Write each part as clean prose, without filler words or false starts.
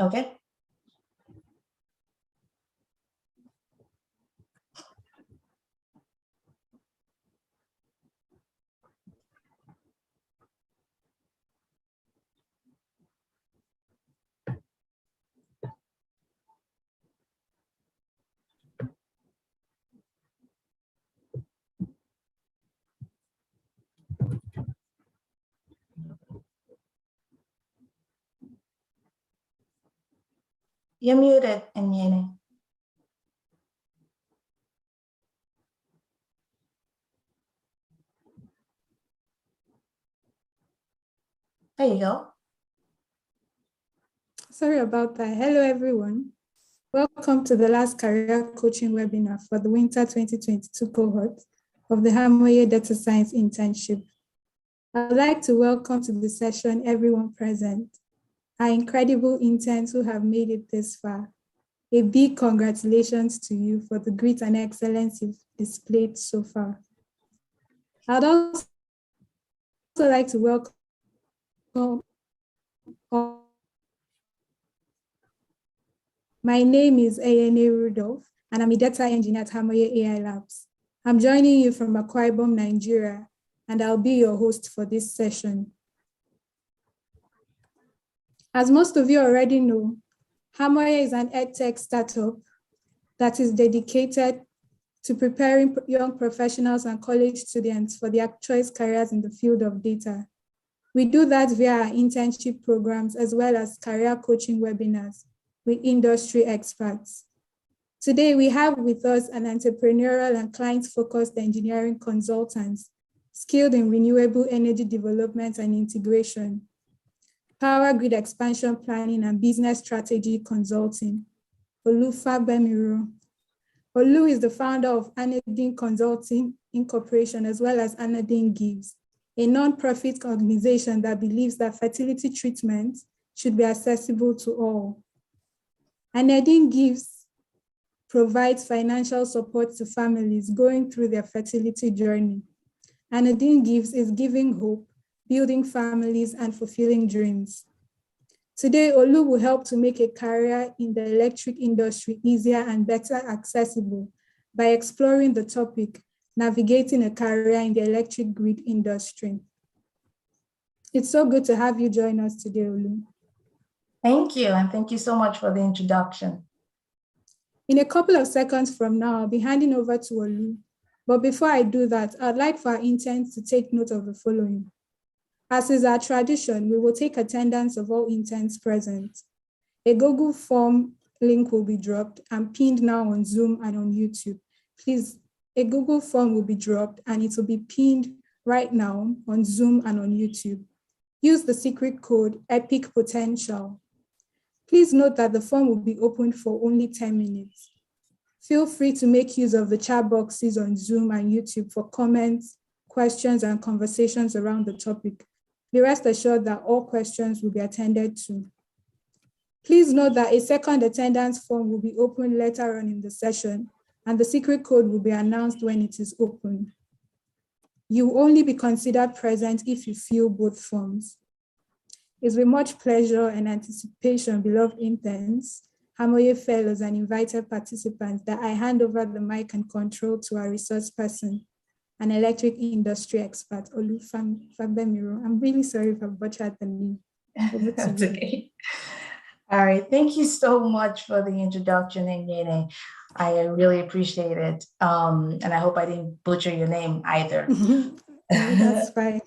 Okay. You're muted, Nyene. There you go. Sorry about that. Hello, everyone. Welcome to the last career coaching webinar for the winter 2022 cohort of the Hamoye Data Science Internship. I'd like to welcome to the session everyone present, our incredible interns who have made it this far. A big congratulations to you for the grit and excellence you've displayed so far. I'd also like to welcome all. My name is Ayene Rudolph, and I'm a data engineer at Hamoye AI Labs. I'm joining you from Akwa Ibom, Nigeria, and I'll be your host for this session. As most of you already know, Hamoye is an edtech startup that is dedicated to preparing young professionals and college students for their choice careers in the field of data. We do that via our internship programs as well as career coaching webinars with industry experts. Today, we have with us an entrepreneurial and client-focused engineering consultant skilled in renewable energy development and integration, power grid expansion planning and business strategy consulting, Olu Fabemiro. Olu is the founder of Anadine Consulting Incorporation, as well as Anadine Gives, a non-profit organization that believes that fertility treatment should be accessible to all. Anadine Gives provides financial support to families going through their fertility journey. Anadine Gives is giving hope, building families, and fulfilling dreams. Today, Olu will help to make a career in the electric industry easier and better accessible by exploring the topic, navigating a career in the electric grid industry. It's so good to have you join us today, Olu. Thank you, and thank you so much for the introduction. In a couple of seconds from now, I'll be handing over to Olu. But before I do that, I'd like for our interns to take note of the following. As is our tradition, we will take attendance of all interns present. A Google form link will be dropped and pinned now on Zoom and on YouTube. Please, a Google form will be dropped and it will be pinned right now on Zoom and on YouTube. Use the secret code EPIC Potential. Please note that the form will be opened for only 10 minutes. Feel free to make use of the chat boxes on Zoom and YouTube for comments, questions, and conversations around the topic. Be rest assured that all questions will be attended to. Please note that a second attendance form will be opened later on in the session, and the secret code will be announced when it is opened. You will only be considered present if you fill both forms. It's with much pleasure and anticipation, beloved interns, Hamoye fellows, and invited participants, that I hand over the mic and control to our resource person, an electric industry expert, Olu Fabemiro. I'm really sorry if I butchered the name. That's okay. All right, thank you so much for the introduction, Nyene. I really appreciate it. And I hope I didn't butcher your name either. That's fine.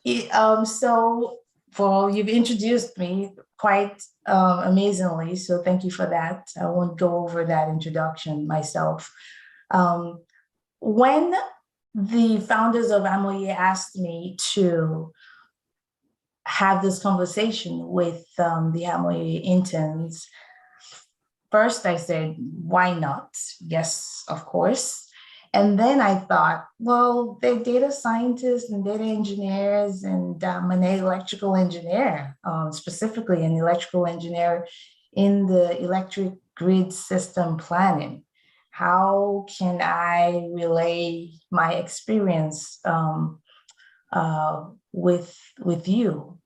You've introduced me quite amazingly, so thank you for that. I won't go over that introduction myself. When the founders of Hamoye asked me to have this conversation with the Hamoye interns, first I said, why not? Yes, of course. And then I thought, well, they're data scientists and data engineers, and I'm an electrical engineer, specifically an electrical engineer in the electric grid system planning. How can I relay my experience with you?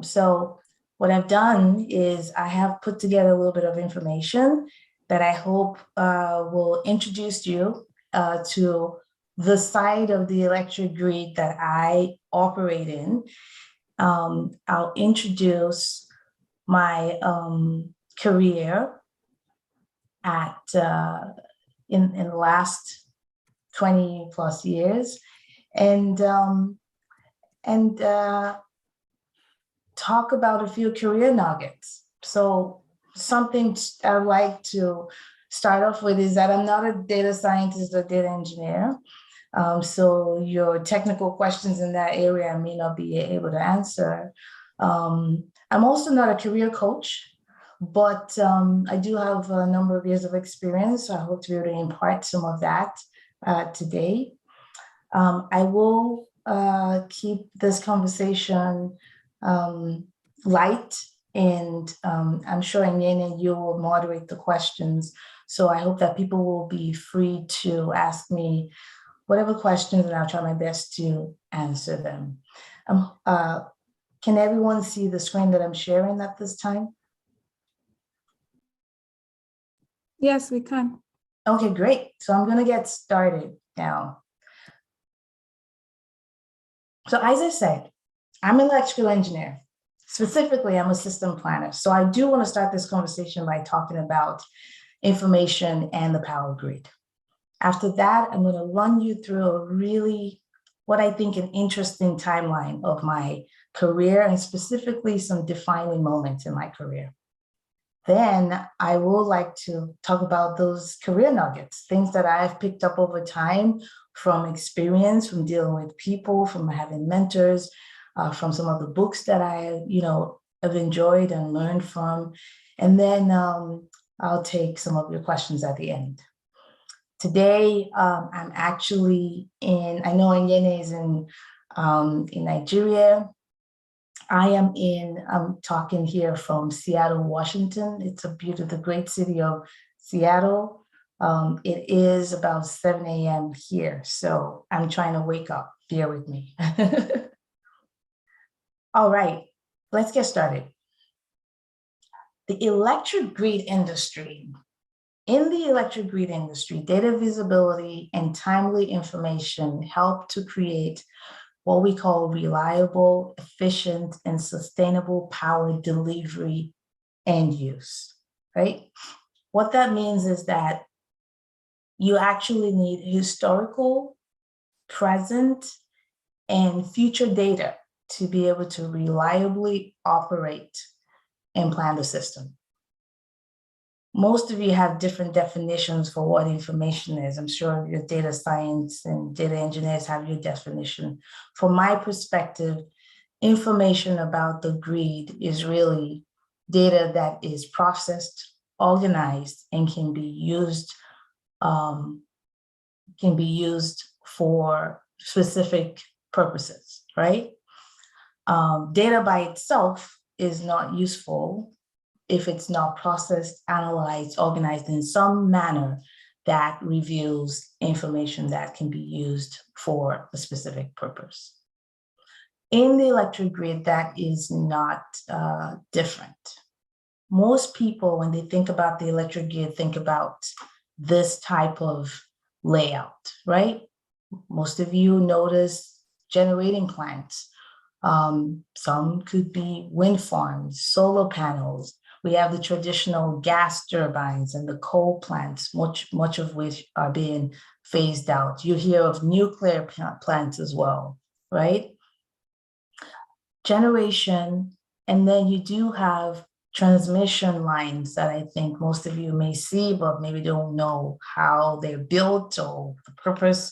So what I've done is I have put together a little bit of information that I hope will introduce you to the side of the electric grid that I operate in. I'll introduce my career at in the last 20 plus years, and talk about a few career nuggets. So something I'd like to start off with is that I'm not a data scientist or data engineer. So your technical questions in that area I may not be able to answer. I'm also not a career coach, but I do have a number of years of experience. So I hope to be able to impart some of that today. I will keep this conversation light, and I'm sure Nyene, you will moderate the questions. So I hope that people will be free to ask me whatever questions, and I'll try my best to answer them. Can everyone see the screen that I'm sharing at this time? Yes, we can. Okay, great. So I'm going to get started now. So as I said, I'm an electrical engineer. Specifically, I'm a system planner. So I do want to start this conversation by talking about information and the power grid. After that, I'm going to run you through a really, what I think, an interesting timeline of my career, and specifically some defining moments in my career. Then I would like to talk about those career nuggets, things that I've picked up over time from experience, from dealing with people, from having mentors, from some of the books that I, have enjoyed and learned from. And then I'll take some of your questions at the end. Today, I'm actually I know Nyene is in Nigeria. I'm talking here from Seattle, Washington. It's the great city of Seattle. It is about 7 a.m. here, so I'm trying to wake up. Bear with me. All right, let's get started. The electric grid industry. In the electric grid industry, data visibility and timely information help to create what we call reliable, efficient, and sustainable power delivery and use, right? What that means is that you actually need historical, present, and future data to be able to reliably operate and plan the system. Most of you have different definitions for what information is. I'm sure your data science and data engineers have your definition. From my perspective, information about the grid is really data that is processed, organized, and can be used for specific purposes, right? Data by itself is not useful if it's not processed, analyzed, organized in some manner that reveals information that can be used for a specific purpose. In the electric grid, that is not different. Most people, when they think about the electric grid, think about this type of layout, right? Most of you notice generating plants. Some could be wind farms, solar panels. We have the traditional gas turbines and the coal plants, much of which are being phased out. You hear of nuclear plants as well, right? Generation, and then you do have transmission lines that I think most of you may see, but maybe don't know how they're built or the purpose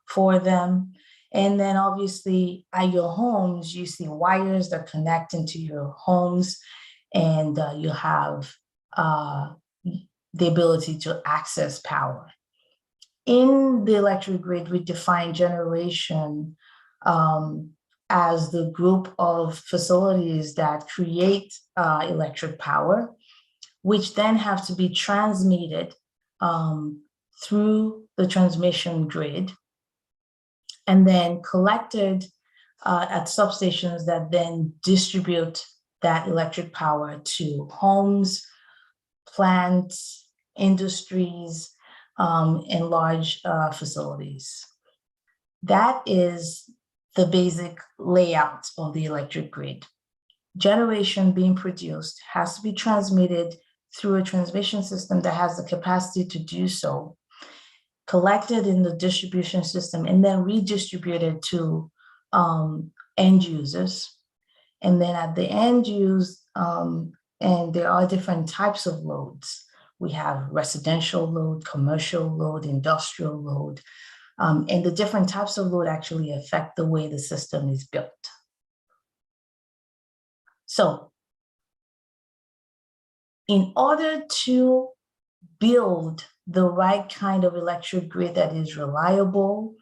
for them. And then obviously at your homes, you see wires that connect into your homes, and you have the ability to access power. In the electric grid, we define generation as the group of facilities that create electric power, which then have to be transmitted through the transmission grid and then collected at substations that then distribute that electric power to homes, plants, industries, and large facilities. That is the basic layout of the electric grid. Generation being produced has to be transmitted through a transmission system that has the capacity to do so, collected in the distribution system, and then redistributed to end users. And then at the end use, and there are different types of loads. We have residential load, commercial load, industrial load, and the different types of load actually affect the way the system is built. So in order to build the right kind of electric grid that is reliable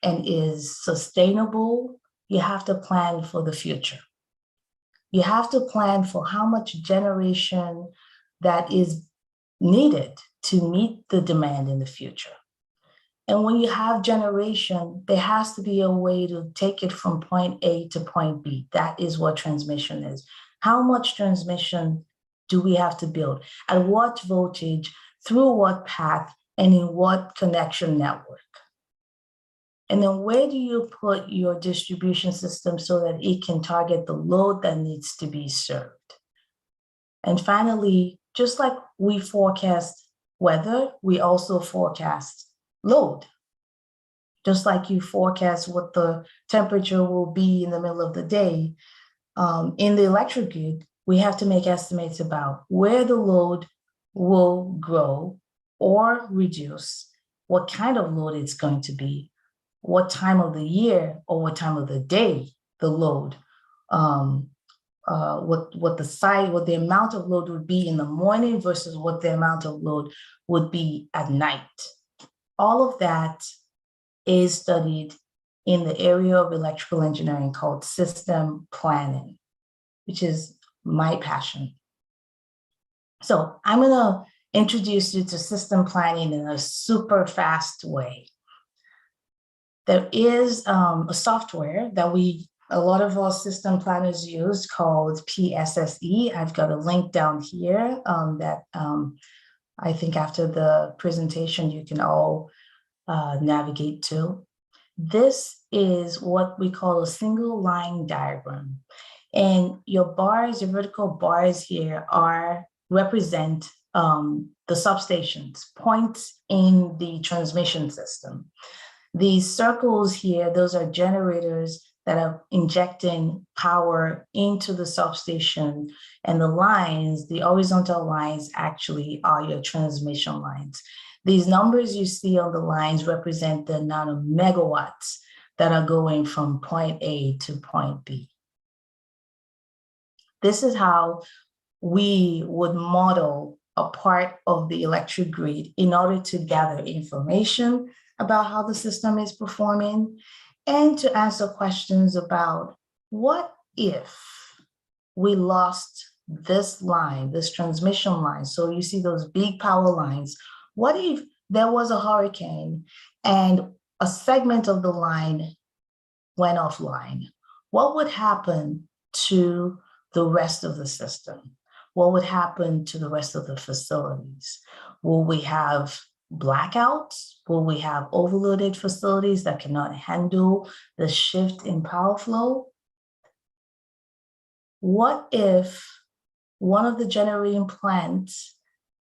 and is sustainable, you have to plan for the future. You have to plan for how much generation that is needed to meet the demand in the future. And when you have generation, there has to be a way to take it from point A to point B. That is what transmission is. How much transmission do we have to build? At what voltage, through what path, and in what connection network? And then where do you put your distribution system so that it can target the load that needs to be served? And finally, just like we forecast weather, we also forecast load. Just like you forecast what the temperature will be in the middle of the day, in the electric grid, we have to make estimates about where the load will grow or reduce, what kind of load it's going to be, what time of the year or what time of the day the load, what the amount of load would be in the morning versus what the amount of load would be at night. All of that is studied in the area of electrical engineering called system planning, which is my passion. So I'm gonna introduce you to system planning in a super fast way. There is a software that a lot of our system planners use called PSSE. I've got a link down here that I think after the presentation you can all navigate to. This is what we call a single line diagram. And your bars, your vertical bars here represent the substations, points in the transmission system. These circles here, those are generators that are injecting power into the substation, and the lines, the horizontal lines actually are your transmission lines. These numbers you see on the lines represent the amount of megawatts that are going from point A to point B. This is how we would model a part of the electric grid in order to gather information about how the system is performing and to answer questions about what if we lost this line, this transmission line. So you see those big power lines. What if there was a hurricane and a segment of the line went offline? What would happen to the rest of the system? What would happen to the rest of the facilities? Will we have blackouts? Will we have overloaded facilities that cannot handle the shift in power flow? What if one of the generating plants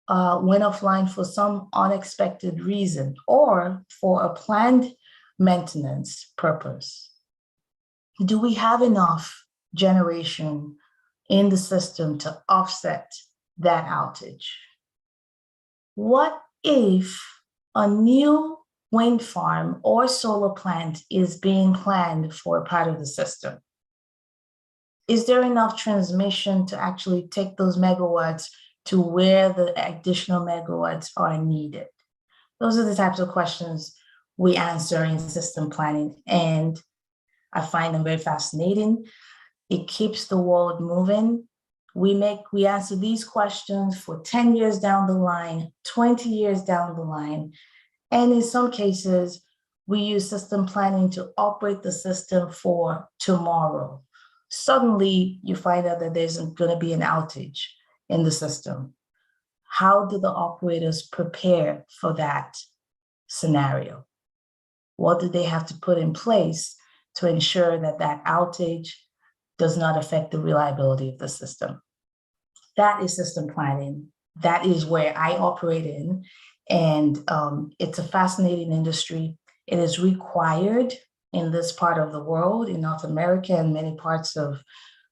went offline for some unexpected reason or for a planned maintenance purpose? Do we have enough generation in the system to offset that outage? What if a new wind farm or solar plant is being planned for a part of the system? Is there enough transmission to actually take those megawatts to where the additional megawatts are needed? Those are the types of questions we answer in system planning, and I find them very fascinating. It keeps the world moving. We answer these questions for 10 years down the line, 20 years down the line. And in some cases, we use system planning to operate the system for tomorrow. suddenly you find out that there's going to be an outage in the system. How do the operators prepare for that scenario? What do they have to put in place to ensure that that outage does not affect the reliability of the system? That is system planning. That is where I operate in. And it's a fascinating industry. It is required in this part of the world, in North America and many parts of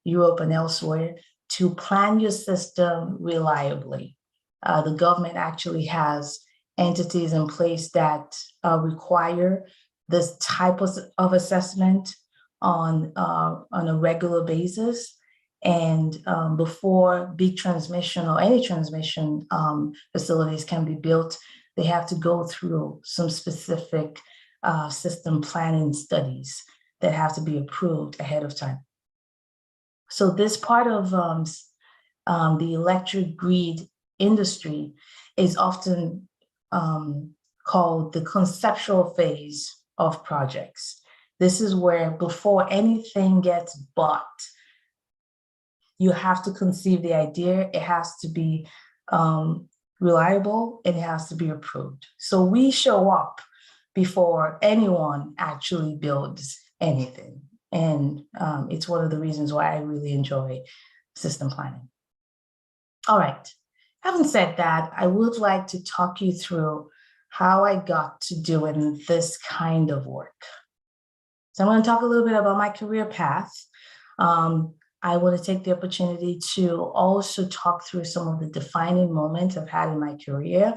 Europe and elsewhere, to plan your system reliably. The government actually has entities in place that require this type of assessment on a regular basis. And before big transmission or any transmission facilities can be built, they have to go through some specific system planning studies that have to be approved ahead of time. So this part of the electric grid industry is often called the conceptual phase of projects. This is where before anything gets bought, you have to conceive the idea. It has to be reliable, and it has to be approved. So we show up before anyone actually builds anything. And it's one of the reasons why I really enjoy system planning. All right, having said that, I would like to talk you through how I got to doing this kind of work. So I'm going to talk a little bit about my career path. I want to take the opportunity to also talk through some of the defining moments I've had in my career,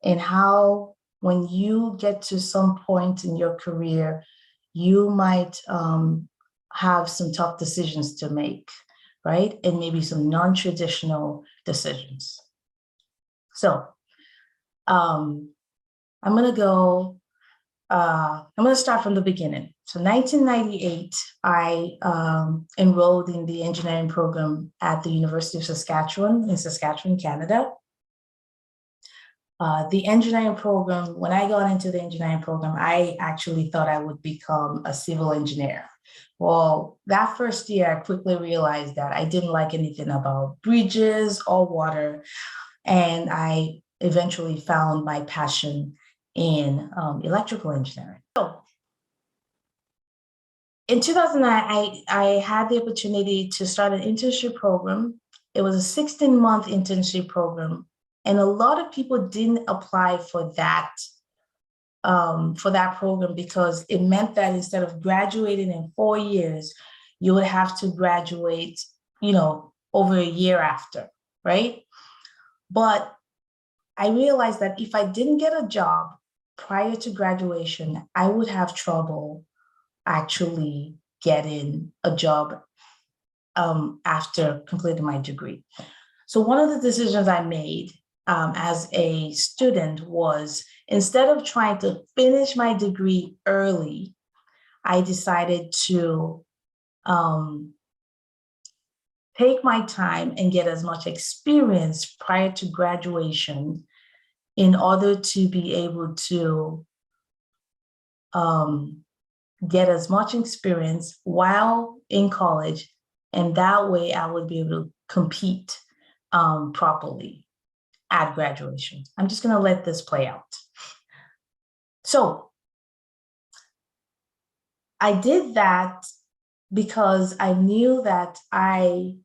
and how when you get to some point in your career, you might have some tough decisions to make, right? And maybe some non-traditional decisions. So I'm going to start from the beginning. So 1998, I enrolled in the engineering program at the University of Saskatchewan in Saskatchewan, Canada. The engineering program, when I got into the engineering program, I actually thought I would become a civil engineer. Well, that first year, I quickly realized that I didn't like anything about bridges or water. And I eventually found my passion in electrical engineering. So in 2009, I had the opportunity to start an internship program. It was a 16-month internship program. And a lot of people didn't apply for that program because it meant that instead of graduating in 4 years, you would have to graduate, over a year after, right? But I realized that if I didn't get a job prior to graduation, I would have trouble actually getting a job after completing my degree. So one of the decisions I made as a student was, instead of trying to finish my degree early, I decided to take my time and get as much experience prior to graduation in order to be able to get as much experience while in college, and that way I would be able to compete properly at graduation. I'm just going to let this play out. So I did that because I knew that I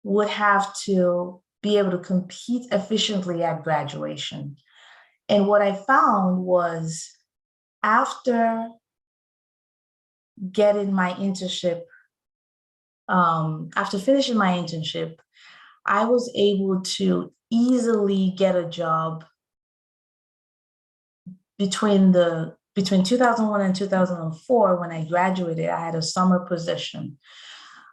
would have to be able to compete efficiently at graduation. And what I found was, after getting my internship, after finishing my internship, I was able to easily get a job between 2001 and 2004. When I graduated, I had a summer position.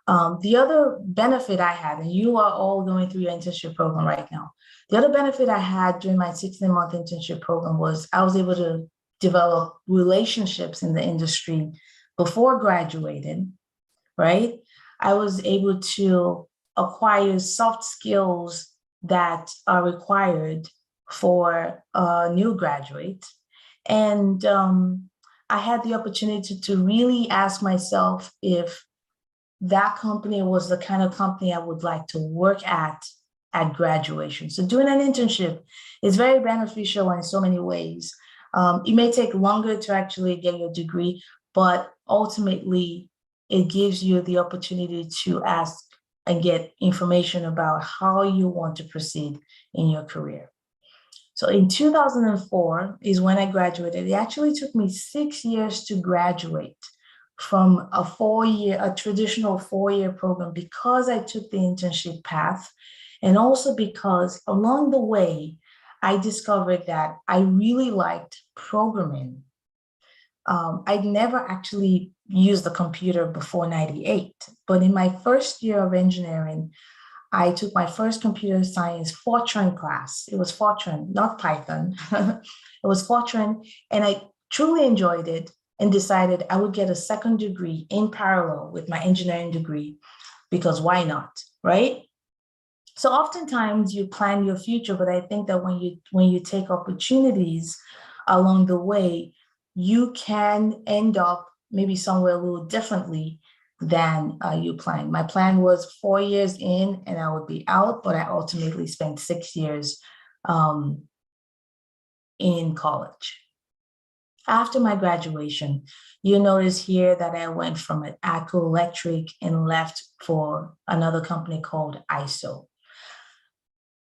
The other benefit I had, and you are all going through your internship program right now, the other benefit I had during my 16-month internship program was I was able to develop relationships in the industry before graduating, right? I was able to acquire soft skills that are required for a new graduate. And I had the opportunity to really ask myself if that company was the kind of company I would like to work at graduation. So doing an internship is very beneficial in so many ways. It may take longer to actually get your degree, but ultimately it gives you the opportunity to ask and get information about how you want to proceed in your career. So in 2004 is when I graduated. It actually took me 6 years to graduate from a traditional 4-year program, because I took the internship path, and also because along the way, I discovered that I really liked programming. I'd never actually used the computer before 98, but in my first year of engineering, I took my first computer science Fortran class. It was Fortran, not Python. It was Fortran, and I truly enjoyed it and decided I would get a second degree in parallel with my engineering degree, because why not, right? So oftentimes you plan your future, but I think that when you take opportunities along the way, you can end up maybe somewhere a little differently than you planned. My plan was 4 years in and I would be out, but I ultimately spent 6 years in college. After my graduation, you notice here that I went from an ACO Electric and left for another company called ISO.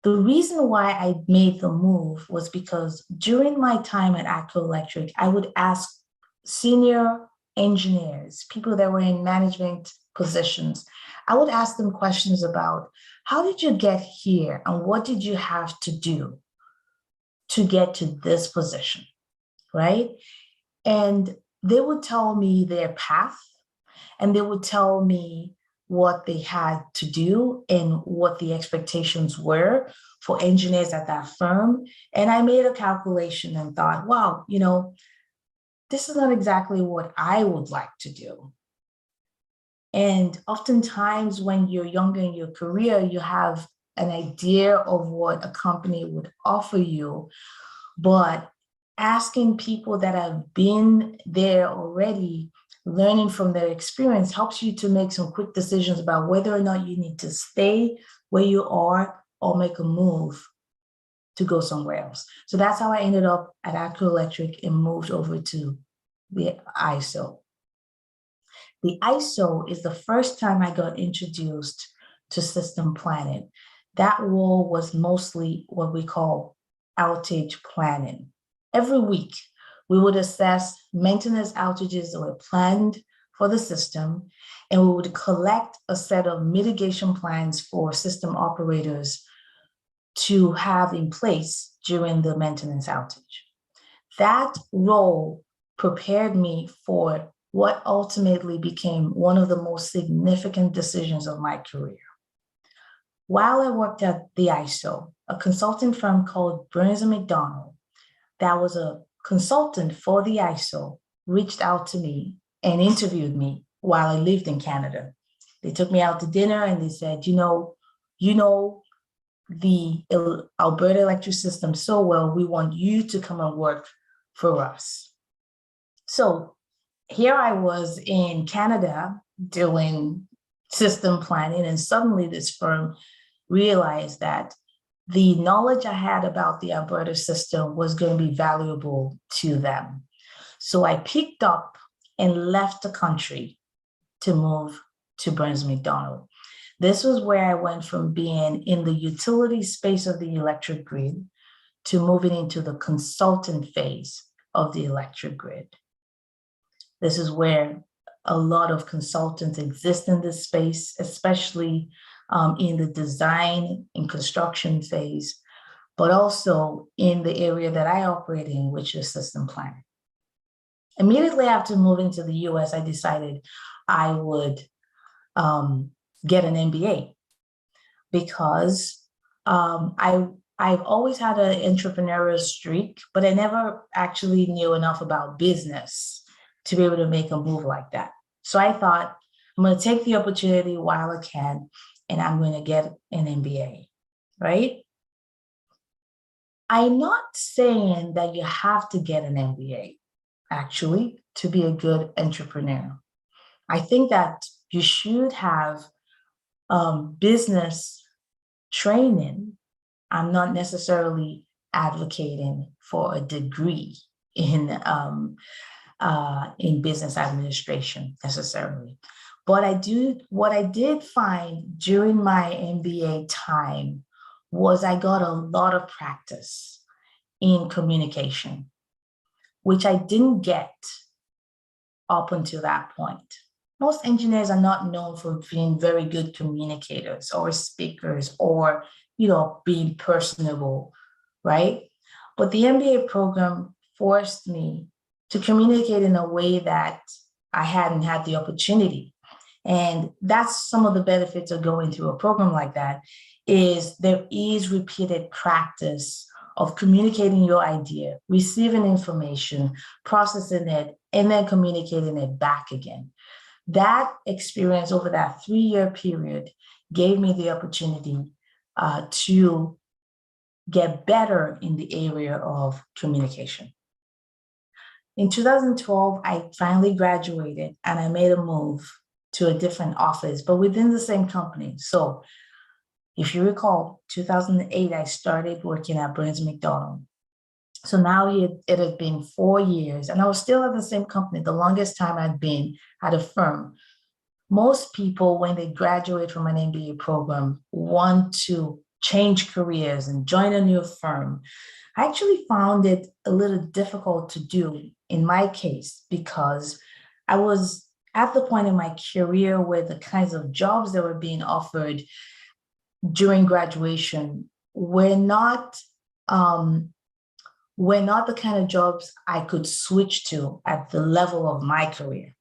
The reason why I made the move was because during my time at ACO Electric, I would ask senior engineers, people that were in management positions, I would ask them questions about, how did you get here and what did you have to do to get to this position, right? And they would tell me their path, and they would tell me what they had to do and what the expectations were for engineers at that firm. And I made a calculation and thought, wow, this is not exactly what I would like to do. And oftentimes when you're younger in your career, you have an idea of what a company would offer you, but asking people that have been there already, learning from their experience, helps you to make some quick decisions about whether or not you need to stay where you are or make a move to go somewhere else. So that's how I ended up at ACO Electric and moved over to the ISO. The ISO is the first time I got introduced to system planning. That role was mostly what we call outage planning. Every week, we would assess maintenance outages that were planned for the system, and we would collect a set of mitigation plans for system operators to have in place during the maintenance outage. That role prepared me for what ultimately became one of the most significant decisions of my career. While I worked at the ISO, a consulting firm called Burns & McDonnell, that was a consultant for the ISO, reached out to me and interviewed me while I lived in Canada. They took me out to dinner and they said, you know the Alberta electric system so well, we want you to come and work for us. So here I was in Canada doing system planning, and suddenly this firm realized that the knowledge I had about the Alberta system was going to be valuable to them. So I picked up and left the country to move to Burns McDonnell. This was where I went from being in the utility space of the electric grid to moving into the consultant phase of the electric grid. This is where a lot of consultants exist in this space, especially in the design and construction phase, but also in the area that I operate in, which is system planning. Immediately after moving to the US, I decided I would get an MBA because I've always had an entrepreneurial streak, but I never actually knew enough about business to be able to make a move like that. So I thought, I'm going to take the opportunity while I can, and I'm going to get an MBA, right? I'm not saying that you have to get an MBA, actually, to be a good entrepreneur. I think that you should have business training. I'm not necessarily advocating for a degree in business administration necessarily. But what I did find during my MBA time was I got a lot of practice in communication, which I didn't get up until that point. Most engineers are not known for being very good communicators or speakers or, being personable, right? But the MBA program forced me to communicate in a way that I hadn't had the opportunity. And that's some of the benefits of going through a program like that, is there is repeated practice of communicating your idea, receiving information, processing it, and then communicating it back again. That experience over that 3-year period gave me the opportunity to get better in the area of communication. In 2012, I finally graduated and I made a move to a different office, but within the same company. So if you recall, 2008, I started working at Burns McDonnell. So now it had been 4 years and I was still at the same company, the longest time I'd been at a firm. Most people, when they graduate from an MBA program, want to change careers and join a new firm. I actually found it a little difficult to do in my case because I was at the point in my career where the kinds of jobs that were being offered during graduation were not the kind of jobs I could switch to at the level of my career.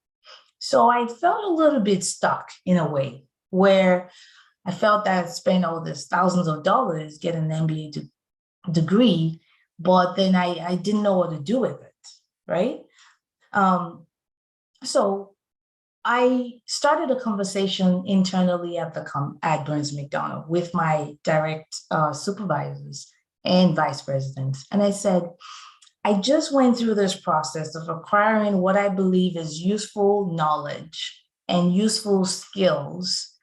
So I felt a little bit stuck in a way where I felt that I'd spent all this thousands of dollars getting an MBA degree, but then I didn't know what to do with it, right? So I started a conversation internally at Burns McDonnell with my direct supervisors and vice presidents. And I said, I just went through this process of acquiring what I believe is useful knowledge and useful skills.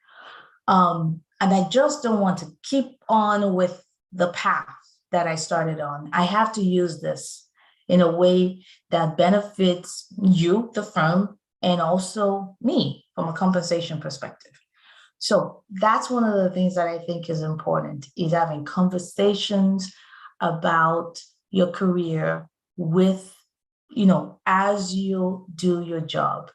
And I just don't want to keep on with the path that I started on. I have to use this in a way that benefits you, the firm, and also me from a compensation perspective. So that's one of the things that I think is important, is having conversations about your career with, as you do your job.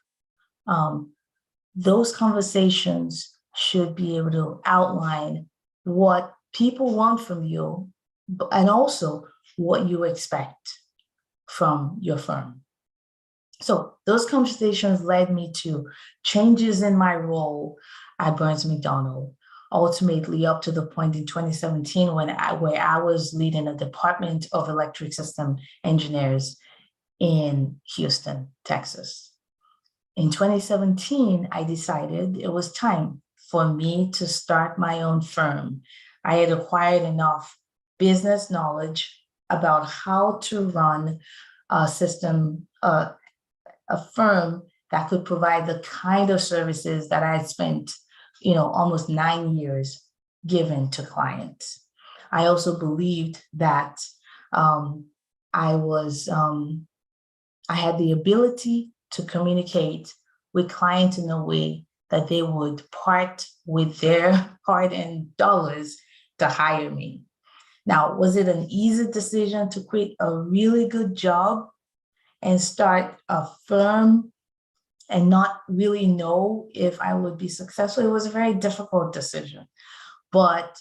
Those conversations should be able to outline what people want from you and also what you expect from your firm. So those conversations led me to changes in my role at Burns McDonnell, ultimately up to the point in 2017 where I was leading a department of electric system engineers in Houston, Texas. In 2017, I decided it was time for me to start my own firm. I had acquired enough business knowledge about how to run a system, a firm that could provide the kind of services that I had spent, almost 9 years giving to clients. I also believed that I had the ability to communicate with clients in a way that they would part with their hard-earned dollars to hire me. Now, was it an easy decision to quit a really good job and start a firm and not really know if I would be successful? It was a very difficult decision. But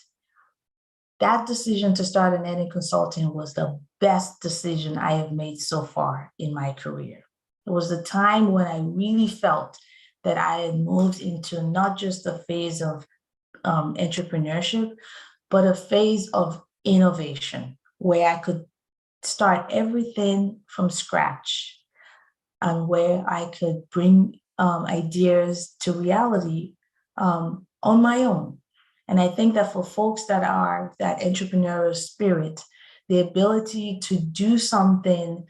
that decision to start an NA consulting was the best decision I have made so far in my career. It was the time when I really felt that I had moved into not just a phase of entrepreneurship, but a phase of innovation where I could start everything from scratch and where I could bring ideas to reality on my own. And I think that for folks that are that entrepreneurial spirit, the ability to do something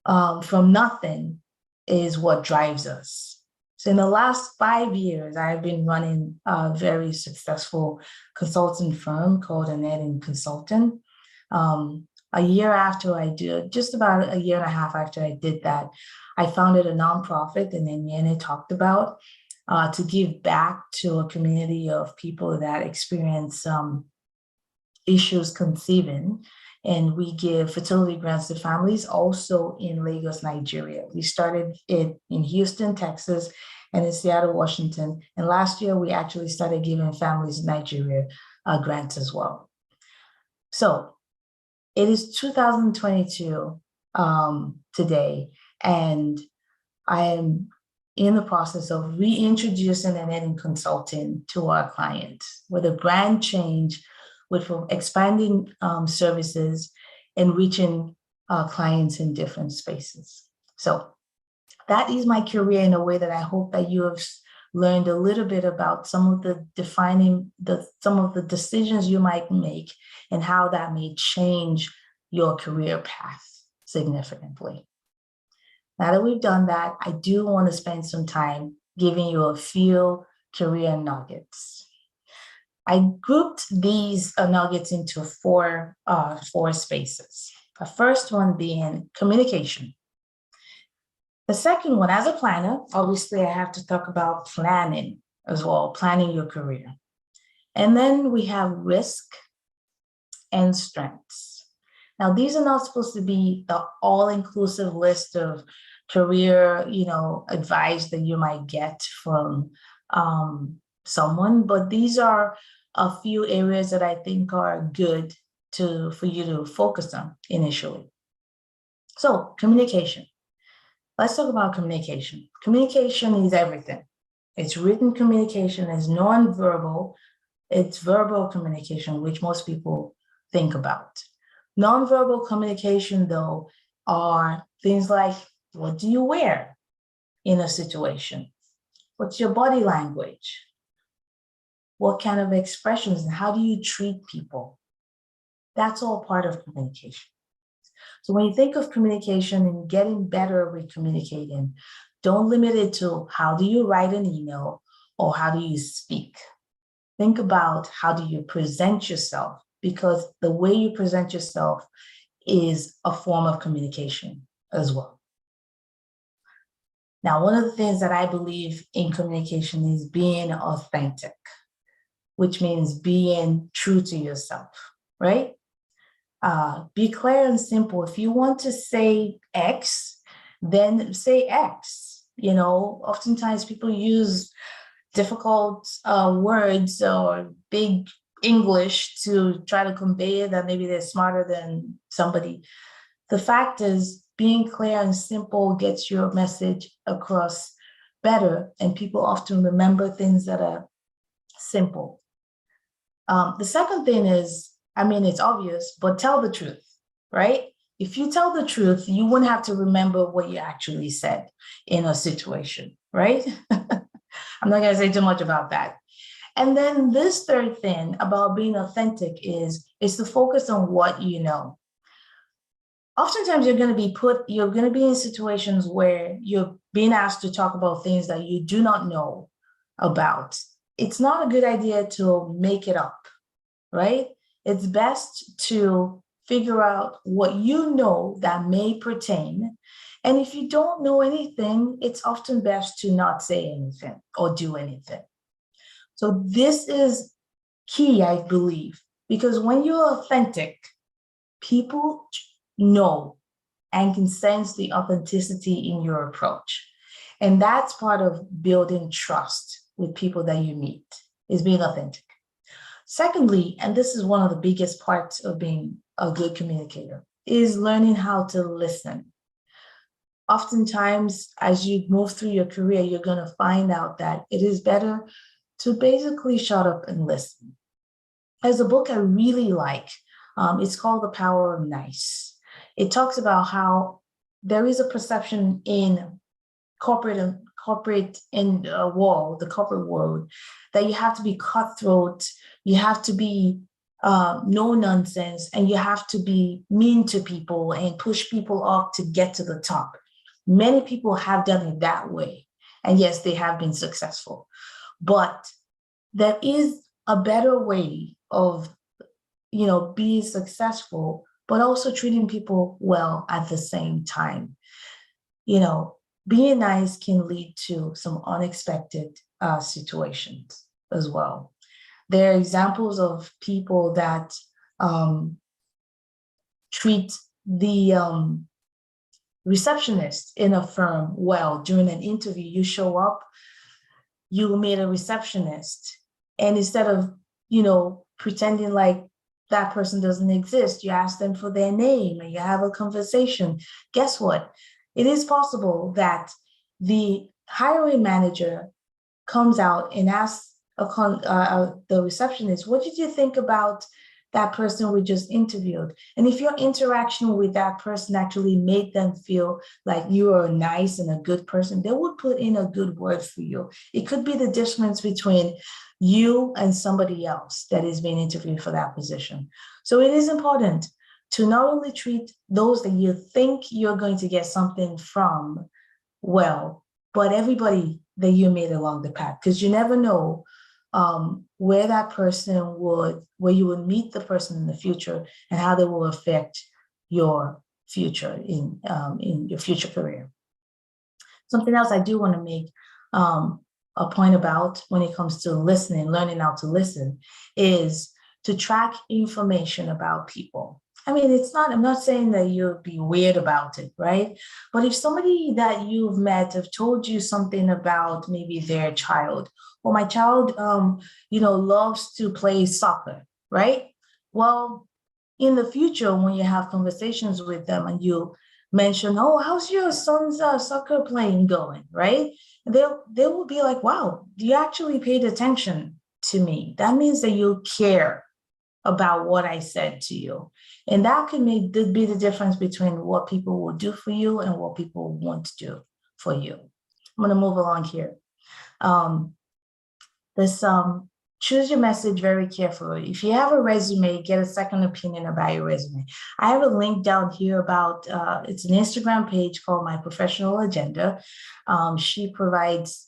from nothing is what drives us. So in the last 5 years, I've been running a very successful consulting firm called An Consultant. A year after I did, just about a year and a half after I did that, I founded a nonprofit, and Yene talked about, to give back to a community of people that experience issues conceiving. And we give fertility grants to families also in Lagos, Nigeria. We started it in Houston, Texas, and in Seattle, Washington. And last year, we actually started giving families in Nigeria grants as well. So it is 2022 today, and I am in the process of reintroducing An Consulting to our clients with a brand change, with expanding services and reaching clients in different spaces. So that is my career in a way that I hope that you have learned a little bit about some of the some of the decisions you might make and how that may change your career path significantly. Now that we've done that, I do want to spend some time giving you a few career nuggets. I grouped these nuggets into four spaces. The first one being communication. The second one, as a planner, obviously I have to talk about planning as well, planning your career. And then we have risk and strengths. Now, these are not supposed to be the all-inclusive list of career, advice that you might get from someone, but these are a few areas that I think are good for you to focus on initially. So, communication. Let's talk about communication. Communication is everything. It's written communication, it's nonverbal, it's verbal communication, which most people think about. Nonverbal communication, though, are things like, what do you wear in a situation? What's your body language? What kind of expressions and how do you treat people? That's all part of communication. So when you think of communication and getting better with communicating, don't limit it to how do you write an email or how do you speak. Think about how do you present yourself, because the way you present yourself is a form of communication as well. Now, one of the things that I believe in communication is being authentic, which means being true to yourself, right? Be clear and simple. If you want to say X, then say X. Oftentimes people use difficult words or big English to try to convey that maybe they're smarter than somebody. The fact is, being clear and simple gets your message across better, and people often remember things that are simple. The second thing is, it's obvious, but tell the truth, right? If you tell the truth, you wouldn't have to remember what you actually said in a situation, right? I'm not going to say too much about that. And then this third thing about being authentic is to focus on what you know. Oftentimes you're going to be in situations where you're being asked to talk about things that you do not know about. It's not a good idea to make it up, right? It's best to figure out what you know that may pertain. And if you don't know anything, it's often best to not say anything or do anything. So this is key, I believe, because when you're authentic, people know and can sense the authenticity in your approach. And that's part of building trust with people that you meet, is being authentic. Secondly, and this is one of the biggest parts of being a good communicator, is learning how to listen. Oftentimes, as you move through your career, you're going to find out that it is better to basically shut up and listen. There's a book I really like. It's called The Power of Nice. It talks about how there is a perception in corporate world, that you have to be cutthroat, you have to be no nonsense, and you have to be mean to people and push people off to get to the top. Many people have done it that way. And yes, they have been successful, but there is a better way of, being successful, but also treating people well at the same time. Being nice can lead to some unexpected situations as well. There are examples of people that treat the receptionist in a firm well. During an interview, you show up, you meet a receptionist, and instead of, pretending like that person doesn't exist, you ask them for their name and you have a conversation. Guess what? It is possible that the hiring manager comes out and asks the receptionist, what did you think about that person we just interviewed? And if your interaction with that person actually made them feel like you are nice and a good person, they would put in a good word for you. It could be the difference between you and somebody else that is being interviewed for that position. So it is important to not only treat those that you think you're going to get something from well, but everybody that you meet along the path, because you never know where you would meet the person in the future and how they will affect your future in your future career. Something else I do want to make a point about when it comes to listening, learning how to listen, is to track information about people. I mean, I'm not saying that you'll be weird about it, right? But if somebody that you've met have told you something about maybe their child, well, my child, loves to play soccer, right? Well, in the future, when you have conversations with them and you mention, oh, how's your son's soccer playing going, right? And they will be like, wow, you actually paid attention to me. That means that you care about what I said to you. And that can be the difference between what people will do for you and what people won't do for you. I'm going to move along here. Choose your message very carefully. If you have a resume, get a second opinion about your resume. I have a link down here about, it's an Instagram page called My Professional Agenda. She provides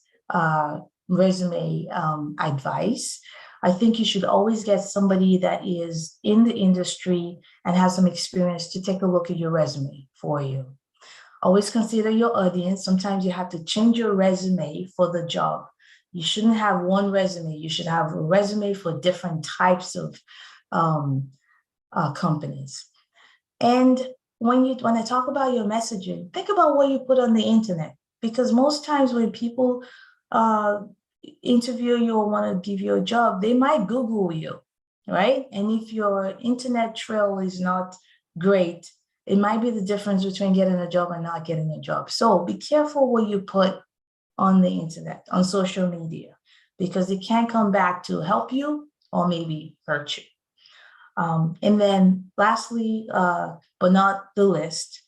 resume advice. I think you should always get somebody that is in the industry and has some experience to take a look at your resume for you. Always consider your audience. Sometimes you have to change your resume for the job. You shouldn't have one resume. You should have a resume for different types of companies. And when I talk about your messaging, think about what you put on the internet, because most times when people interview you or want to give you a job, they might Google you, right? And if your internet trail is not great, it might be the difference between getting a job and not getting a job. So be careful what you put on the internet, on social media, because it can come back to help you or maybe hurt you. And then lastly, but not the least,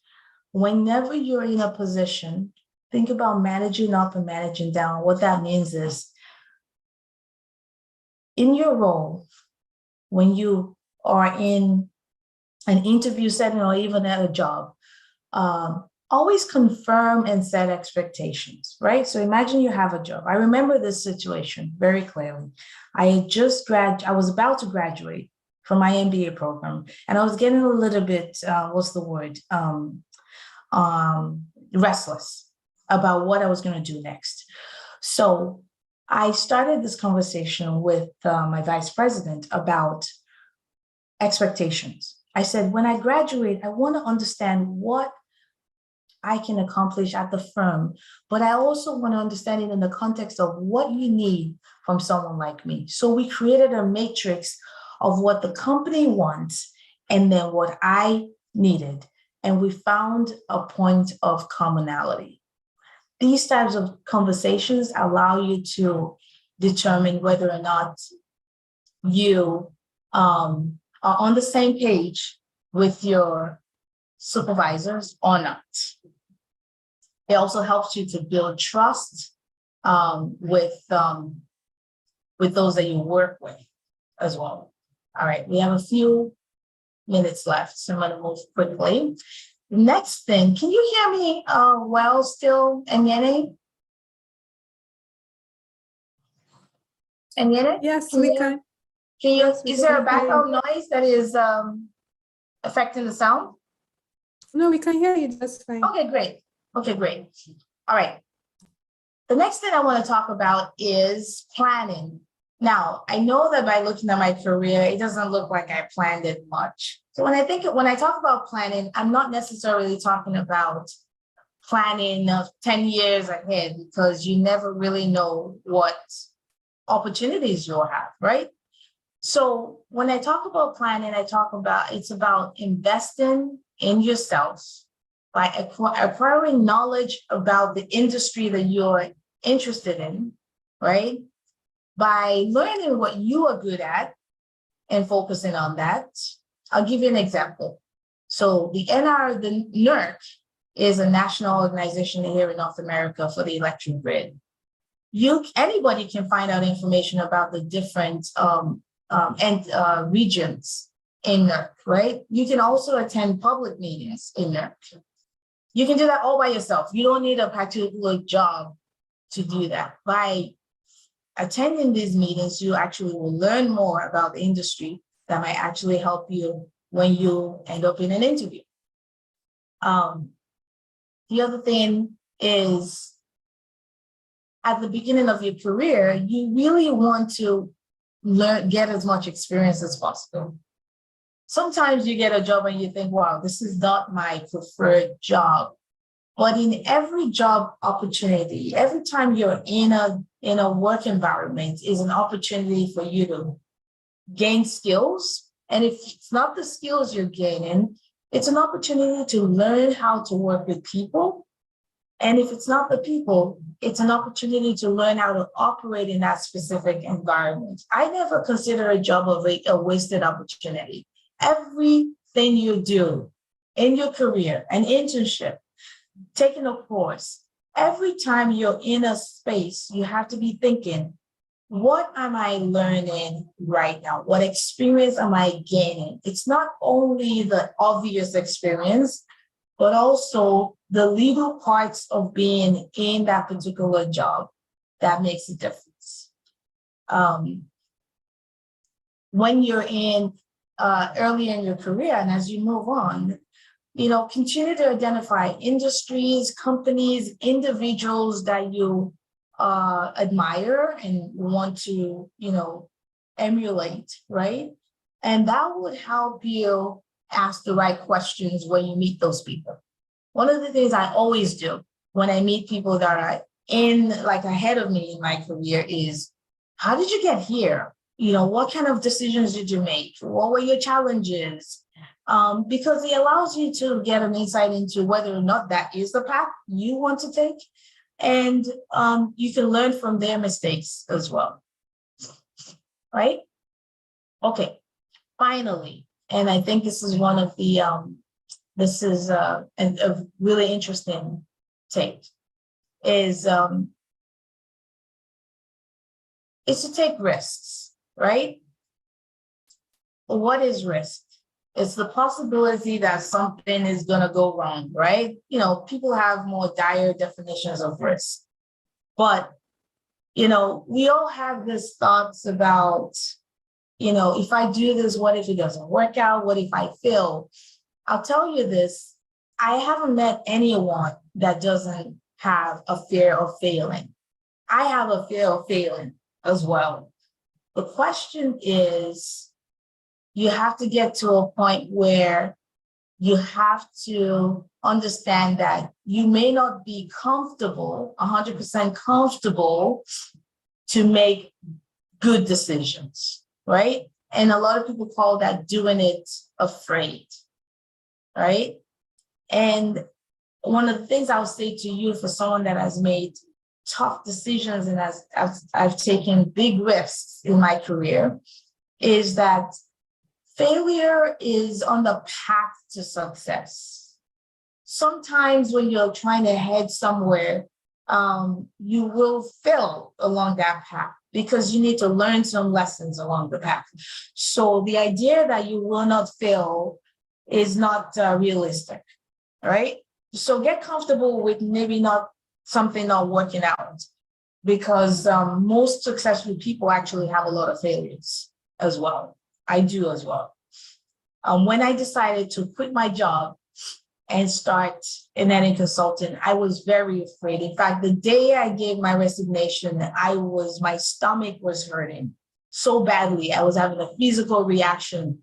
whenever you're in a position, think about managing up and managing down. What that means is, in your role, when you are in an interview setting or even at a job, always confirm and set expectations, right? So imagine you have a job. I remember this situation very clearly. I was about to graduate from my MBA program, and I was getting a little bit, restless about what I was going to do next. So I started this conversation with my vice president about expectations. I said, when I graduate, I want to understand what I can accomplish at the firm, but I also want to understand it in the context of what you need from someone like me. So we created a matrix of what the company wants and then what I needed. And we found a point of commonality. These types of conversations allow you to determine whether or not you are on the same page with your supervisors or not. It also helps you to build trust with those that you work with as well. All right, we have a few minutes left, so I'm going to move quickly. Next thing, can you hear me well still, Enyene? And in it? Yes, we can. Can you, Yes, we is there a can hear you. background noise that is affecting the sound? No, we can hear you just fine. Okay, great. Okay, great. All right. The next thing I want to talk about is planning. Now, I know that by looking at my career, it doesn't look like I planned it much. So when I talk about planning, I'm not necessarily talking about planning of 10 years ahead, because you never really know what opportunities you'll have, right? So when I talk about planning, it's about investing in yourself by acquiring knowledge about the industry that you're interested in, right? By learning what you are good at and focusing on that. I'll give you an example. So the NERC is a national organization here in North America for the electric grid. Anybody can find out information about the different regions in NERC, right? You can also attend public meetings in NERC. You can do that all by yourself. You don't need a particular job to do that. By attending these meetings, you actually will learn more about the industry that might actually help you when you end up in an interview. The other thing is, at the beginning of your career, you really want to get as much experience as possible. Sometimes you get a job and you think, wow, this is not my preferred job. But in every job opportunity, every time you're in a work environment is an opportunity for you to gain skills. And if it's not the skills you're gaining, it's an opportunity to learn how to work with people. And if it's not the people, it's an opportunity to learn how to operate in that specific environment. I never consider a job a wasted opportunity. Everything you do in your career, an internship, taking a course, every time you're in a space, you have to be thinking, what am I learning right now? What experience am I gaining? It's not only the obvious experience, but also the legal parts of being in that particular job that makes a difference. When you're in early in your career and as you move on, continue to identify industries, companies, individuals that you admire and want to, emulate, right? And that would help you ask the right questions when you meet those people. One of the things I always do when I meet people that are ahead of me in my career is, how did you get here? What kind of decisions did you make? What were your challenges? Because it allows you to get an insight into whether or not that is the path you want to take. And you can learn from their mistakes as well, right? Okay, finally, and I think this is one of the, this is a really interesting take, is to take risks, right? What is risk? It's the possibility that something is going to go wrong, right? People have more dire definitions of risk. But, we all have these thoughts about, if I do this, what if it doesn't work out? What if I fail? I'll tell you this, I haven't met anyone that doesn't have a fear of failing. I have a fear of failing as well. The question is, you have to get to a point where you have to understand that you may not be comfortable, 100% comfortable to make good decisions, right? And a lot of people call that doing it afraid, right? And one of the things I'll say to you, for someone that has made tough decisions and I've taken big risks in my career, is that failure is on the path to success. Sometimes when you're trying to head somewhere, you will fail along that path because you need to learn some lessons along the path. So the idea that you will not fail is not realistic, right? So get comfortable with maybe not something not working out. because most successful people actually have a lot of failures as well. I do as well. When I decided to quit my job and start in any consulting, I was very afraid. In fact, the day I gave my resignation, my stomach was hurting so badly. I was having a physical reaction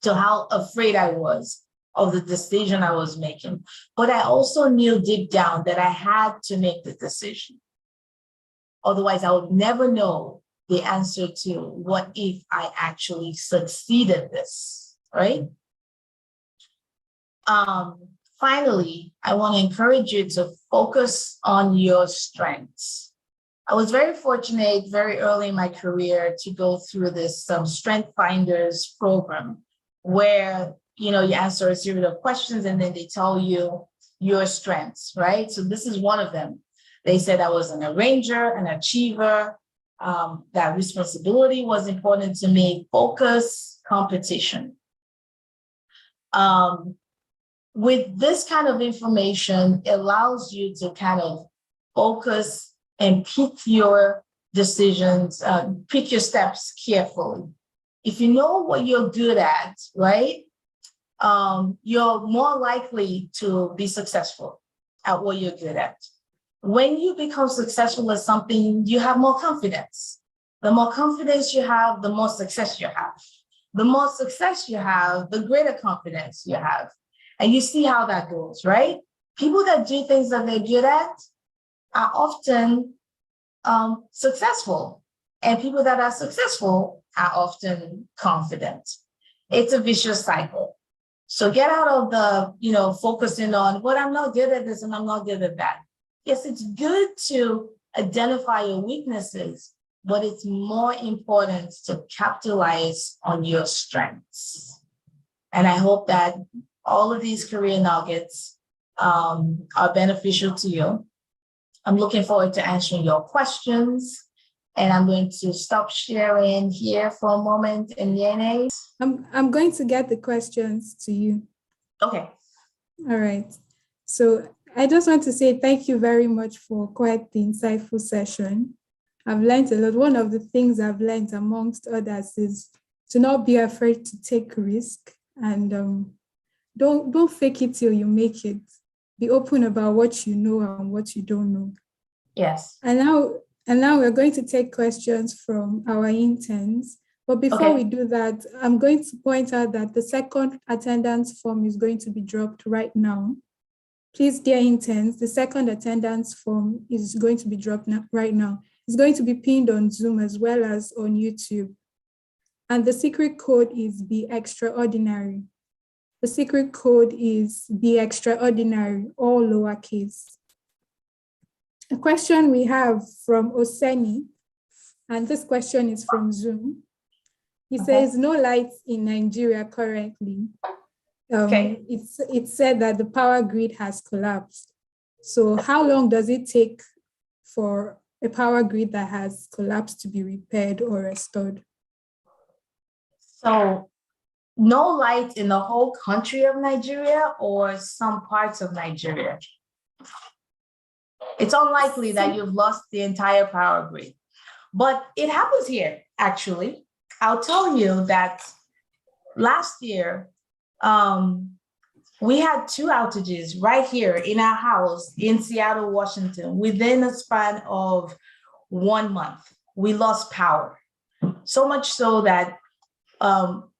to how afraid I was of the decision I was making. But I also knew deep down that I had to make the decision. Otherwise, I would never know the answer to what if I actually succeeded this, right? Finally, I want to encourage you to focus on your strengths. I was very fortunate very early in my career to go through this Strength Finders program where you answer a series of questions and then they tell you your strengths, right? So this is one of them. They said I was an arranger, an achiever, that responsibility was important to me, focus, competition. With this kind of information, it allows you to kind of focus and pick your decisions, pick your steps carefully. If you know what you're good at, right, you're more likely to be successful at what you're good at. When you become successful at something, you have more confidence. The more confidence you have, the more success you have. The more success you have, the greater confidence you have. And you see how that goes, right? People that do things that they're good at are often successful. And people that are successful are often confident. It's a vicious cycle. So get out of the, focusing on what I'm not good at this and I'm not good at that. Yes, it's good to identify your weaknesses, but it's more important to capitalize on your strengths. And I hope that all of these career nuggets are beneficial to you. I'm looking forward to answering your questions. And I'm going to stop sharing here for a moment. And Yene. I'm going to get the questions to you. Okay. All right. So I just want to say thank you very much for quite the insightful session. I've learned a lot. One of the things I've learned amongst others is to not be afraid to take risk and don't fake it till you make it. Be open about what you know and what you don't know. Yes. And now we're going to take questions from our interns. But before we do that, I'm going to point out that the second attendance form is going to be dropped right now. Please, dear interns, the second attendance form is going to be dropped right now. It's going to be pinned on Zoom as well as on YouTube. And the secret code is Be Extraordinary. The secret code is Be Extraordinary, all lowercase. A question we have from Oseni, and this question is from Zoom. He says, no lights in Nigeria currently. It's said that the power grid has collapsed. So how long does it take for a power grid that has collapsed to be repaired or restored? So no light in the whole country of Nigeria or some parts of Nigeria? It's unlikely that you've lost the entire power grid, but it happens here, actually. I'll tell you that last year, we had 2 outages right here in our house in Seattle, Washington, within a span of 1 month. We lost power, so much so that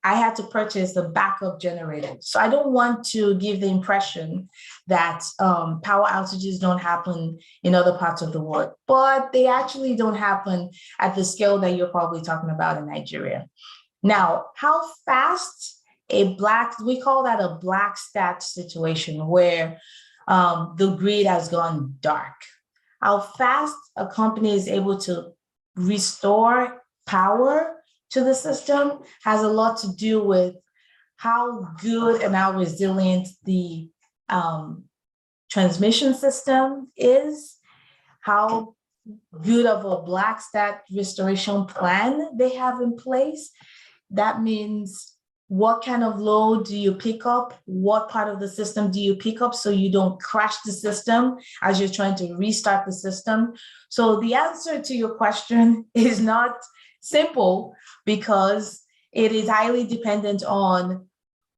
I had to purchase a backup generator. So I don't want to give the impression that power outages don't happen in other parts of the world, but they actually don't happen at the scale that you're probably talking about in Nigeria. Now, how fast we call that a black stat situation where the grid has gone dark. How fast a company is able to restore power to the system has a lot to do with how good and how resilient the transmission system is, how good of a black stat restoration plan they have in place. That means what kind of load do you pick up? What part of the system do you pick up so you don't crash the system as you're trying to restart the system? So the answer to your question is not simple because it is highly dependent on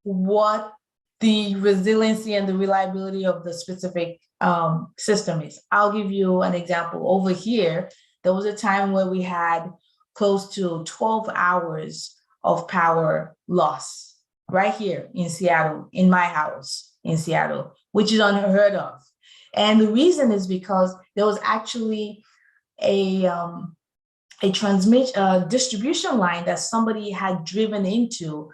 what the resiliency and the reliability of the specific system is. I'll give you an example. Over here, there was a time where we had close to 12 hours of power loss right here in Seattle, in my house in Seattle, which is unheard of. And the reason is because there was actually a distribution line that somebody had driven into,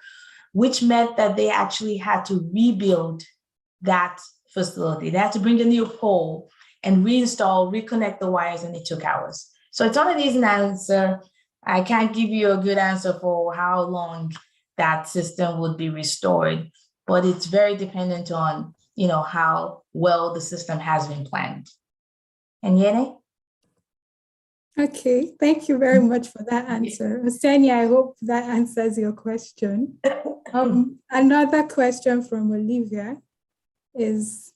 which meant that they actually had to rebuild that facility. They had to bring a new pole and reinstall, reconnect the wires, and it took hours. So it's not an easy answer. I can't give you a good answer for how long that system would be restored, but it's very dependent on, how well the system has been planned. And Yene? Okay, thank you very much for that answer. Osenia, I hope that answers your question. Another question from Olivia is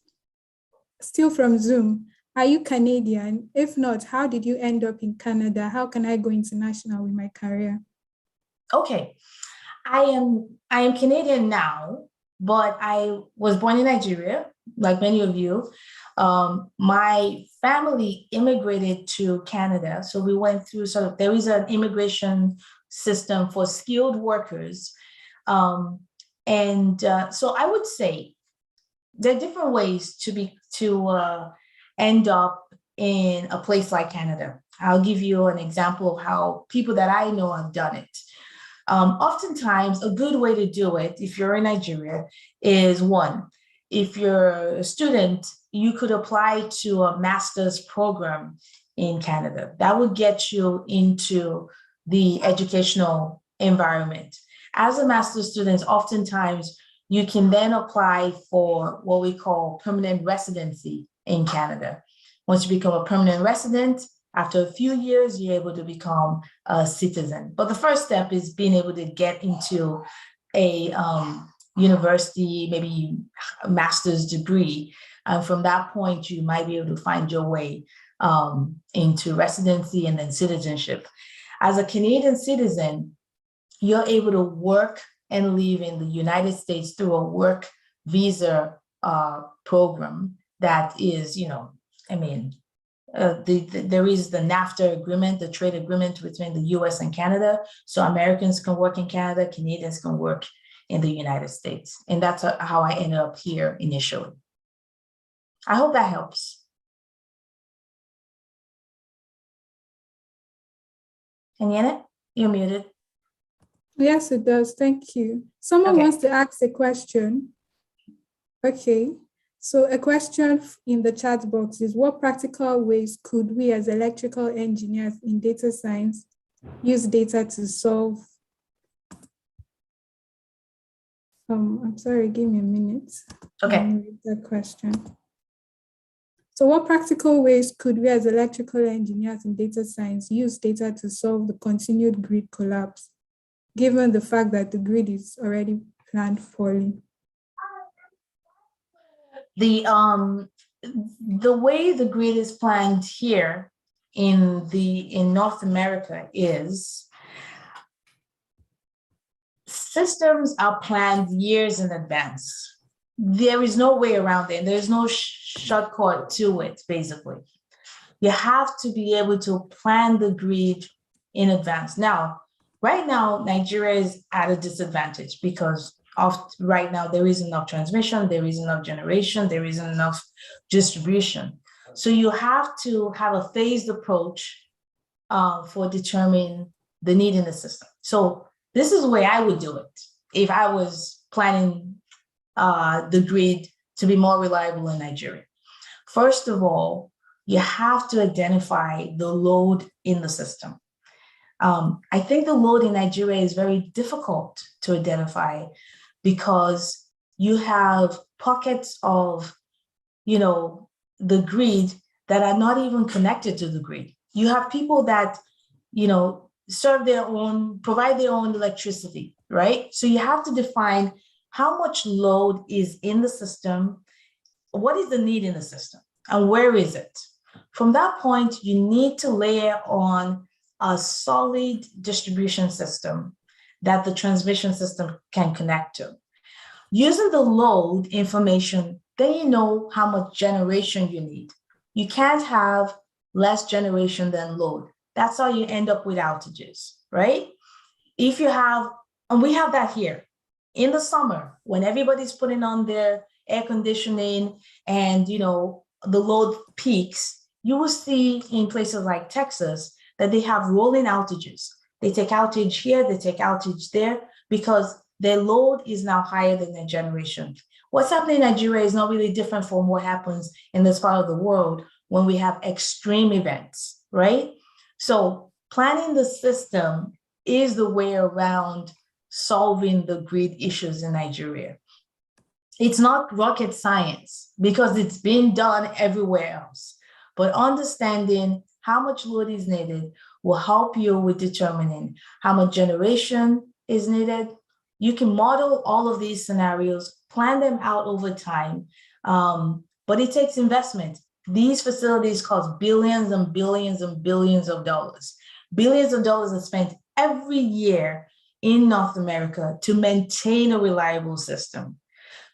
still from Zoom. Are you Canadian? If not, how did you end up in Canada? How can I go international with my career? Okay, I am Canadian now, but I was born in Nigeria, like many of you. My family immigrated to Canada. So we went through there is an immigration system for skilled workers. So I would say there are different ways to end up in a place like Canada. I'll give you an example of how people that I know have done it. Oftentimes, a good way to do it, if you're in Nigeria, is one, if you're a student, you could apply to a master's program in Canada. That would get you into the educational environment. As a master's student, oftentimes you can then apply for what we call permanent residency in Canada. Once you become a permanent resident, after a few years, you're able to become a citizen. But the first step is being able to get into a university, maybe a master's degree. And from that point, you might be able to find your way into residency and then citizenship. As a Canadian citizen, you're able to work and live in the United States through a work visa program that is, there is the NAFTA agreement, the trade agreement between the US and Canada. So Americans can work in Canada, Canadians can work in the United States. And that's how I ended up here initially. I hope that helps. And Janet, you're muted. Yes, it does. Thank you. Someone wants to ask a question. Okay. So a question in the chat box is, what practical ways could we as electrical engineers in data science use data to solve? I'm sorry, give me a minute. Okay. Read that question. So what practical ways could we as electrical engineers in data science use data to solve the continued grid collapse, given the fact that the grid is already planned falling? The way the grid is planned here in North America is systems are planned years in advance. There is no way around it. There's no shortcut to it, basically. You have to be able to plan the grid in advance. Now, right now, Nigeria is at a disadvantage because right now, there isn't enough transmission, there isn't enough generation, there isn't enough distribution. So you have to have a phased approach for determining the need in the system. So this is the way I would do it if I was planning the grid to be more reliable in Nigeria. First of all, you have to identify the load in the system. I think the load in Nigeria is very difficult to identify because you have pockets of, the grid that are not even connected to the grid. You have people that, provide their own electricity, right? So you have to define how much load is in the system, what is the need in the system, and where is it? From that point, you need to layer on a solid distribution system that the transmission system can connect to. Using the load information, then you know how much generation you need. You can't have less generation than load. That's how you end up with outages, right? If you have, and we have that here, in the summer, when everybody's putting on their air conditioning and the load peaks, you will see in places like Texas that they have rolling outages. They take outage here, they take outage there, because their load is now higher than their generation. What's happening in Nigeria is not really different from what happens in this part of the world when we have extreme events, right? So planning the system is the way around solving the grid issues in Nigeria. It's not rocket science because it's been done everywhere else, but understanding how much load is needed will help you with determining how much generation is needed. You can model all of these scenarios, plan them out over time, but it takes investment. These facilities cost billions and billions and billions of dollars. Billions of dollars are spent every year in North America to maintain a reliable system.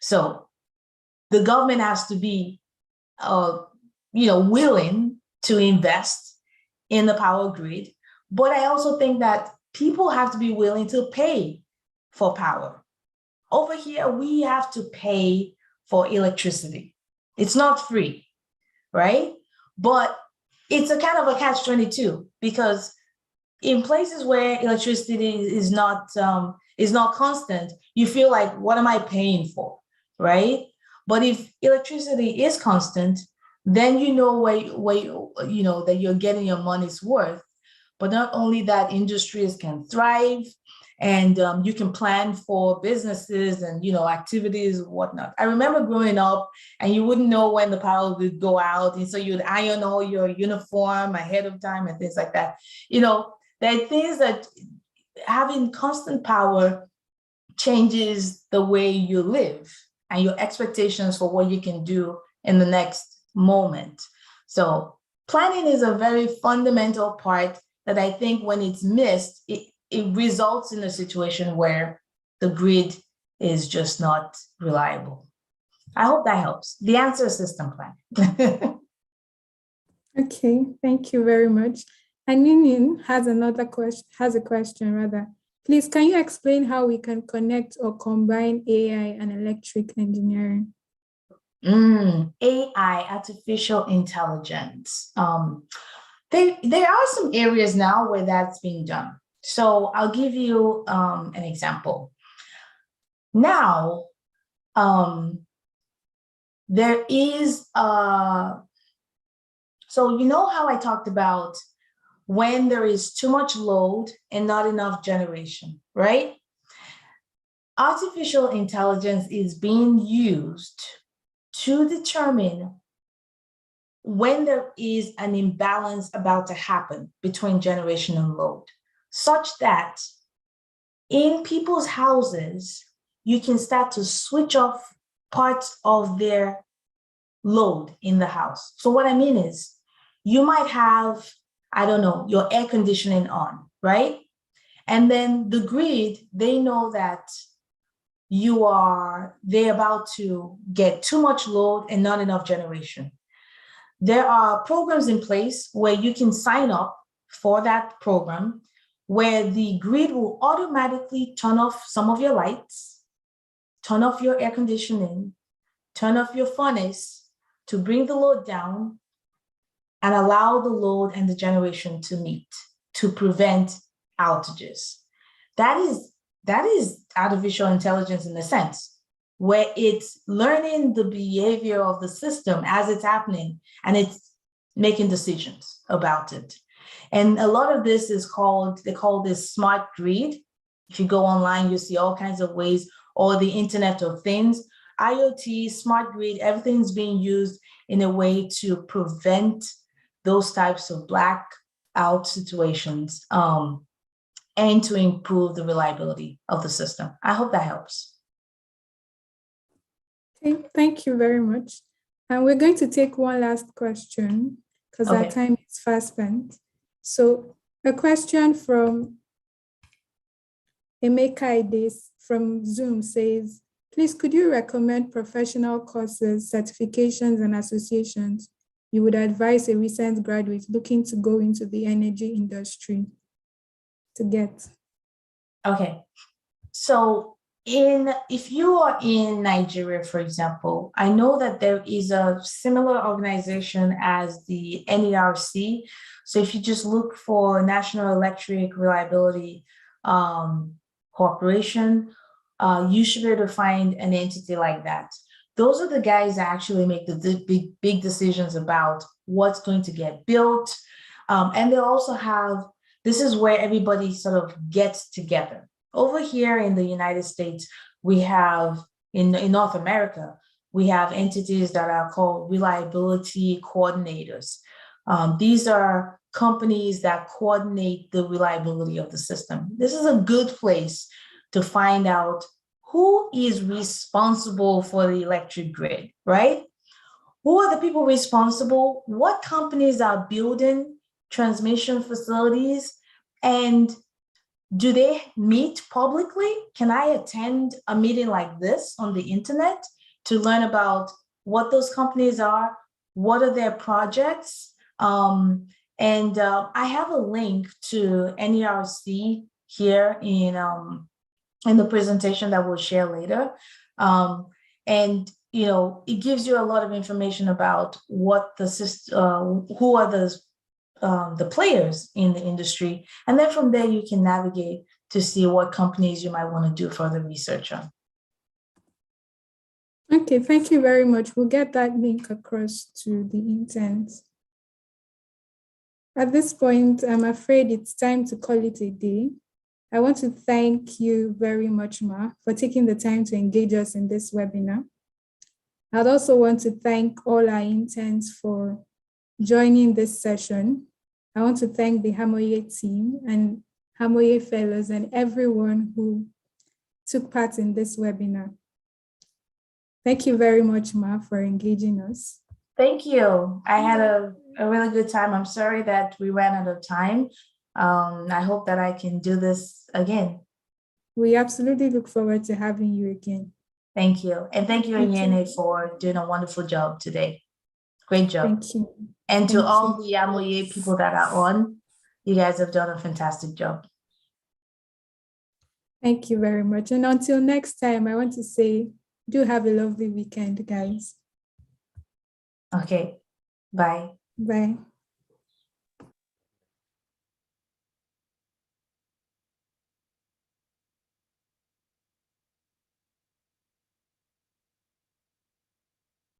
So the government has to be, willing to invest in the power grid. But I also think that people have to be willing to pay for power. Over here, we have to pay for electricity. It's not free, right? But it's a kind of a catch-22, because in places where electricity is not constant, you feel like, what am I paying for, right? But if electricity is constant, then you know that you're getting your money's worth. But not only that, industries can thrive, and you can plan for businesses and activities and whatnot. I remember growing up, and you wouldn't know when the power would go out, and so you'd iron all your uniform ahead of time and things like that. There are things that having constant power changes the way you live and your expectations for what you can do in the next moment. So planning is a very fundamental part that I think when it's missed, it results in a situation where the grid is just not reliable. I hope that helps. The answer is system plan. Okay, thank you very much. Aninin has a question rather. Please, can you explain how we can connect or combine AI and electric engineering? AI, artificial intelligence. There are some areas now where that's being done. So I'll give you an example. Now, there is, so how I talked about when there is too much load and not enough generation, right? Artificial intelligence is being used to determine when there is an imbalance about to happen between generation and load, such that in people's houses, you can start to switch off parts of their load in the house. So what I mean is, you might have, your air conditioning on, right? And then the grid, they know that they're about to get too much load and not enough generation. There are programs in place where you can sign up for that program, where the grid will automatically turn off some of your lights, turn off your air conditioning, turn off your furnace to bring the load down and allow the load and the generation to meet to prevent outages. That is artificial intelligence in a sense, where it's learning the behavior of the system as it's happening, and it's making decisions about it. And a lot of this they call this smart grid. If you go online, you see all kinds of ways, or the Internet of Things, IoT, smart grid, everything's being used in a way to prevent those types of blackout situations. and to improve the reliability of the system. I hope that helps. Okay, thank you very much. And we're going to take one last question because our Okay. time is fast spent. So a question from Emeka Ides from Zoom says, please, could you recommend professional courses, certifications, and associations you would advise a recent graduate looking to go into the energy industry to get? Okay, so if you are in Nigeria, for example, I know that there is a similar organization as the NERC. So if you just look for National Electric Reliability Corporation, you should be able to find an entity like that. Those are the guys that actually make the big decisions about what's going to get built. And they also have, this is where everybody sort of gets together. Over here in the United States, we have, in North America, we have entities that are called reliability coordinators. These are companies that coordinate the reliability of the system. This is a good place to find out who is responsible for the electric grid, right? Who are the people responsible? What companies are building transmission facilities? And do they meet publicly? Can I attend a meeting like this on the internet to learn about what those companies are? What are their projects? I have a link to NERC here in the presentation that we'll share later. You know, it gives you a lot of information about what the system, who are the players in the industry. And then from there, you can navigate to see what companies you might want to do further research on. Okay, thank you very much. We'll get that link across to the interns. At this point, I'm afraid it's time to call it a day. I want to thank you very much, Ma, for taking the time to engage us in this webinar. I'd also want to thank all our interns for joining this session. I want to thank the Hamoye team and Hamoye fellows and everyone who took part in this webinar. Thank you very much, Ma, for engaging us. Thank you. I had a really good time. I'm sorry that we ran out of time. I hope that I can do this again. We absolutely look forward to having you again. Thank you. And thank you, Inyene, for doing a wonderful job today. Great job. Thank you. And to all the Amoye people that are on, you guys have done a fantastic job. Thank you very much. And until next time, I want to say, do have a lovely weekend, guys. Okay, bye. Bye.